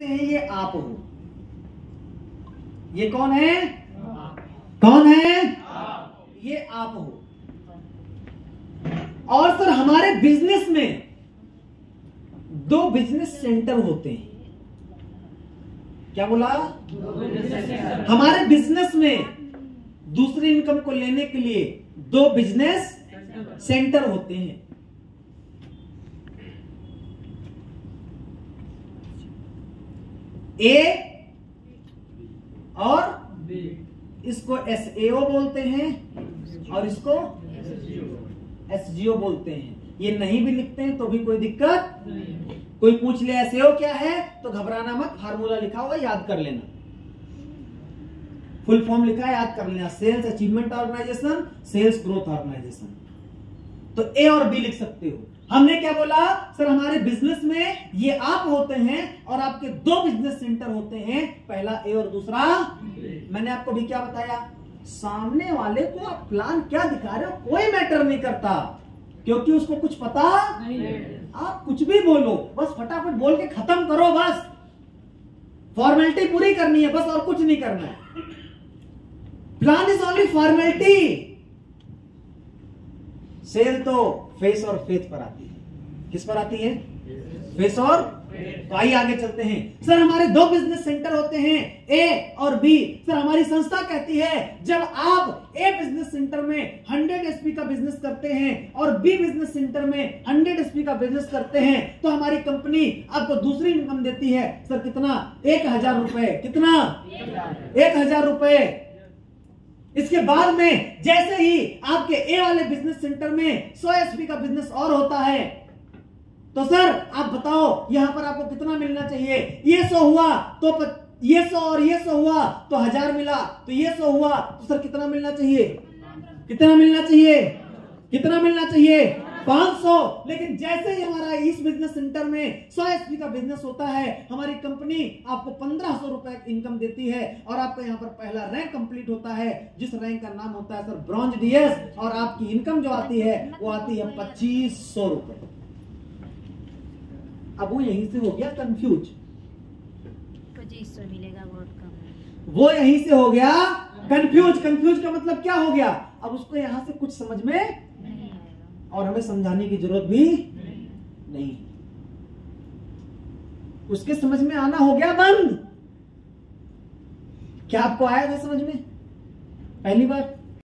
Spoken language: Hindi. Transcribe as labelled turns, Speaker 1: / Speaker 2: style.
Speaker 1: हैं ये आप हो। ये कौन है? कौन है? ये आप हो। और सर हमारे बिजनेस में दो बिजनेस सेंटर होते हैं। क्या बोला? हमारे बिजनेस में दूसरी इनकम को लेने के लिए दो बिजनेस सेंटर होते हैं। ए और बी। इसको SAO बोलते हैं और इसको SGO बोलते हैं। ये नहीं भी लिखते हैं तो भी कोई दिक्कत नहीं। कोई पूछ ले SAO क्या है तो घबराना मत, फार्मूला लिखा हुआ याद कर लेना, फुल फॉर्म लिखा है याद कर लेना, sales achievement organisation, sales growth organisation. तो ए और बी लिख सकते हो। हमने क्या बोला सर, हमारे बिजनेस में ये आप होते हैं और आपके दो बिजनेस सेंटर होते हैं, पहला ए और दूसरा बी। मैंने आपको भी क्या बताया, सामने वाले को आप प्लान क्या दिखा रहे हो कोई मैटर नहीं करता, क्योंकि उसको कुछ पता नहीं है। आप कुछ भी बोलो, बस फटाफट बोल के खत्म करो, बस फॉर्मेलिटी पूरी करनी है बस, और कुछ नहीं करना है। Plan is only formality. Sale तो फेस और फेथ पर आती है। किस पर आती है? फेस और। तो आइए आगे चलते हैं। सर हमारे दो बिजनेस सेंटर होते हैं, ए और बी। सर हमारी संस्था कहती है जब आप ए बिजनेस सेंटर में 100 SP का बिजनेस करते हैं और बी बिजनेस सेंटर में 100 SP का बिजनेस करते हैं तो हमारी कंपनी आपको दूसरी इनकम देती है। सर कितना? 1000 रुपए। कितना? 1000 रुपए। इसके बाद में जैसे ही आपके ए वाले बिजनेस सेंटर में 100 SP का बिजनेस और होता है तो सर आप बताओ यहां पर आपको कितना मिलना चाहिए? ये 100 हुआ तो ये 100 और ये 100 हुआ तो 1000 मिला, तो ये 100 हुआ तो सर कितना मिलना चाहिए? कितना मिलना चाहिए? कितना मिलना चाहिए? 500। लेकिन जैसे ही हमारा इस बिजनेस सेंटर में 100 SP का बिजनेस होता है, हमारी कंपनी आपको 1500 रुपए इनकम देती है और आपका यहाँ पर पहला रैंक कंप्लीट होता है, जिस रैंक का नाम होता है सर ब्रॉन्ज DS, और आपकी इनकम जो आती है वो आती है 2500 रुपए। अब वो यहीं से हो गया कंफ्यूज,
Speaker 2: 2500 मिलेगा बहुत कम।
Speaker 1: वो यहीं से हो गया कंफ्यूज। कंफ्यूज का मतलब क्या हो गया? अब उसको यहां से कुछ समझ में नहीं आएगा और हमें समझाने की जरूरत भी नहीं। उसके समझ में आना हो गया बंद। क्या आपको आया था समझ में पहली बार?